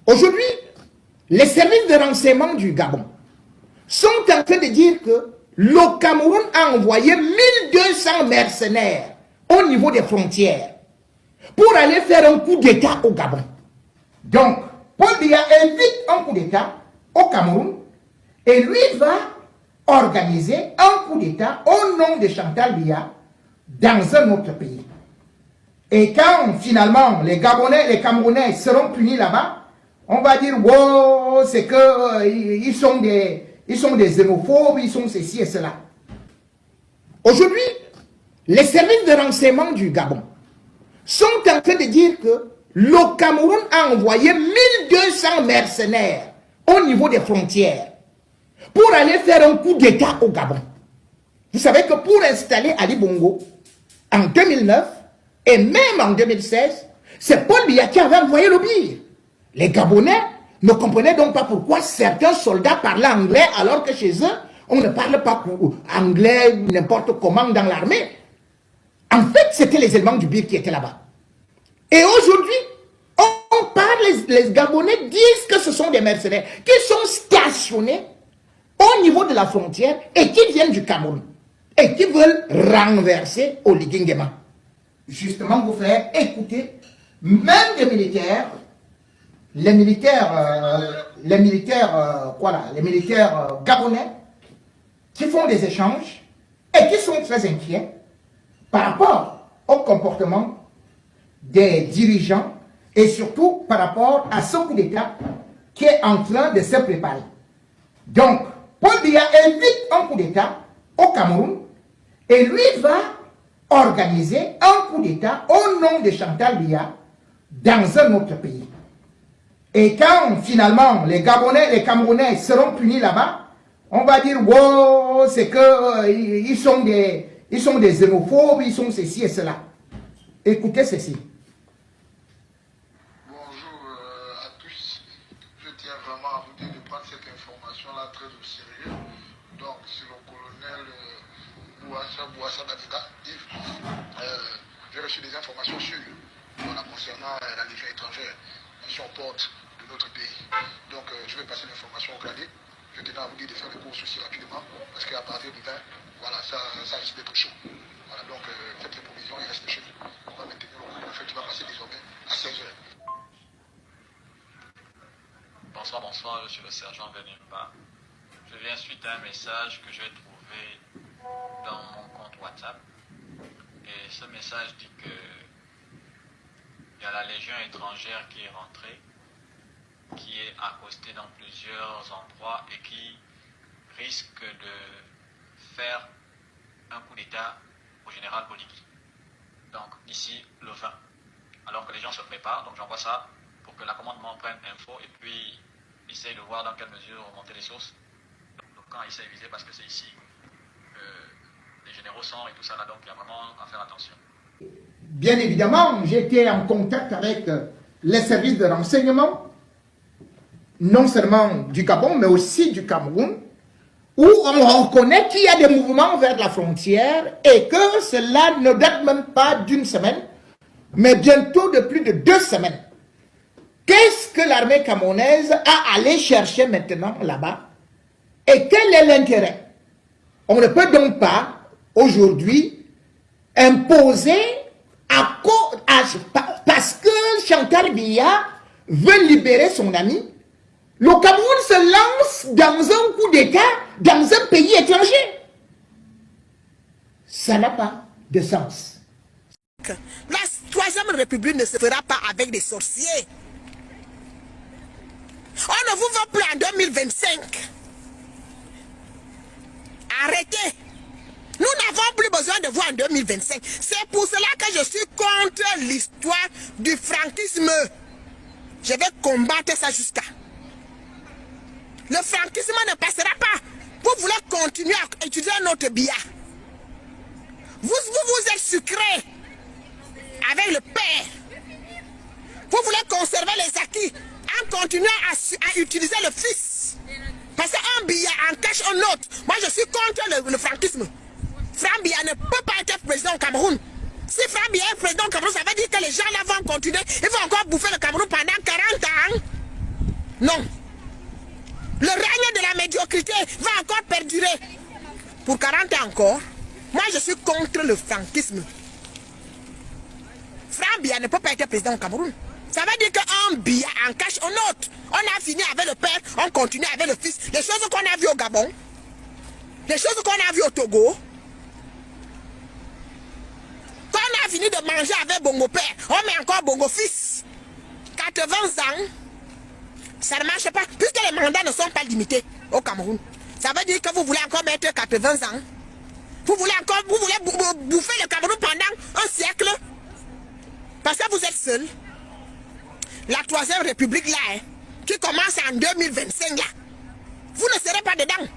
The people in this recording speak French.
Aujourd'hui, les services de renseignement du Gabon sont en train de dire que le Cameroun a envoyé 1200 mercenaires au niveau des frontières pour aller faire un coup d'État au Gabon. Donc, Paul Biya invite un coup d'État au Cameroun et lui va organiser un coup d'État au nom de Chantal Biya dans un autre pays. Et quand finalement les Gabonais, les Camerounais seront punis là-bas, on va dire, wow, c'est que ils sont des xénophobes, ils sont ceci et cela. Aujourd'hui, les services de renseignement du Gabon sont en train de dire que le Cameroun a envoyé 1200 mercenaires au niveau des frontières pour aller faire un coup d'État au Gabon. Vous savez que pour installer Ali Bongo, en 2009 et même en 2016, c'est Paul Biya qui avait envoyé le BIR. Les Gabonais ne comprenaient donc pas pourquoi certains soldats parlaient anglais alors que chez eux, on ne parle pas anglais n'importe comment dans l'armée. En fait, c'était les éléments du BIR qui étaient là-bas. Et aujourd'hui, on parle, les Gabonais disent que ce sont des mercenaires qui sont stationnés au niveau de la frontière et qui viennent du Cameroun et qui veulent renverser Oligui Nguema. Justement, vous faire écouter, même des militaires, les militaires gabonais qui font des échanges et qui sont très inquiets par rapport au comportement des dirigeants et surtout par rapport à ce coup d'État qui est en train de se préparer. Donc, Paul Biya invite un coup d'État au Cameroun et lui va organiser un coup d'État au nom de Chantal Biya dans un autre pays. Et quand finalement les Gabonais, les Camerounais seront punis là-bas, on va dire, wow, c'est que ils sont des xénophobes, ils sont ceci et cela. Écoutez ceci. Bonjour à tous. Je tiens vraiment à vous dire de prendre cette information-là très au sérieux. Donc, c'est le colonel Bouassa Badiga, Yves. J'ai reçu des informations sûres concernant la Légion étrangère qui sont porte de notre pays. Donc, je vais passer l'information au gradé. Je tenais à vous dire de faire les courses aussi rapidement parce qu'à partir du 20, voilà, ça risque d'être chaud. Voilà, donc faites les provisions et restez chez vous. On va maintenir le coup. En fait, tu vas passer désormais à 16h. Bonsoir, je suis le sergent Benimba. Je viens suite à un message que j'ai trouvé dans mon compte WhatsApp. Et ce message dit que il y a la Légion étrangère qui est rentrée, qui est accostée dans plusieurs endroits et qui risque de faire un coup d'État au général Oligui. Donc d'ici le 20. Alors que les gens se préparent, donc j'envoie ça pour que la commandement prenne info et puis essaye de voir dans quelle mesure remonter les sources. Donc quand il s'est visé, parce que c'est ici que les généraux sont et tout ça là, donc il y a vraiment à faire attention. Bien évidemment, j'étais en contact avec les services de renseignement, non seulement du Gabon, mais aussi du Cameroun, où on reconnaît qu'il y a des mouvements vers la frontière et que cela ne date même pas d'une semaine, mais bientôt de plus de 2 semaines. Qu'est-ce que l'armée camerounaise a allé chercher maintenant là-bas? Et quel est l'intérêt? On ne peut donc pas, aujourd'hui, imposer parce que Chantal Biya veut libérer son ami, le Cameroun se lance dans un coup d'État dans un pays étranger. Ça n'a pas de sens. La troisième république ne se fera pas avec des sorciers. On ne vous vend plus en 2025. Arrêtez. Nous n'avons plus besoin de vous en 2025. C'est pour cela que je suis contre l'histoire du franquisme. Je vais combattre ça jusqu'à. Le franquisme ne passera pas. Vous voulez continuer à utiliser notre Biya. Vous êtes sucré avec le père. Vous voulez conserver les acquis en continuant à utiliser le fils. Parce qu'un Biya en cache un autre. Moi je suis contre le franquisme. Franck Biya ne peut pas être président au Cameroun. Si Franck Biya est président au Cameroun, ça veut dire que les gens là vont continuer. Ils vont encore bouffer le Cameroun pendant 40 ans. Non. Le règne de la médiocrité va encore perdurer. Pour 40 ans encore. Moi, je suis contre le franquisme. Franck Biya ne peut pas être président au Cameroun. Ça veut dire qu'un Biya en cache un autre. On a fini avec le père, on continue avec le fils. Les choses qu'on a vues au Gabon, les choses qu'on a vues au Togo, quand on a fini de manger avec Bongo père, on met encore Bongo fils. 80 ans, ça ne marche pas, puisque les mandats ne sont pas limités au Cameroun. Ça veut dire que vous voulez encore mettre 80 ans. Vous voulez bouffer le Cameroun pendant un siècle. Parce que vous êtes seul. La troisième république là, qui commence en 2025 là, vous ne serez pas dedans.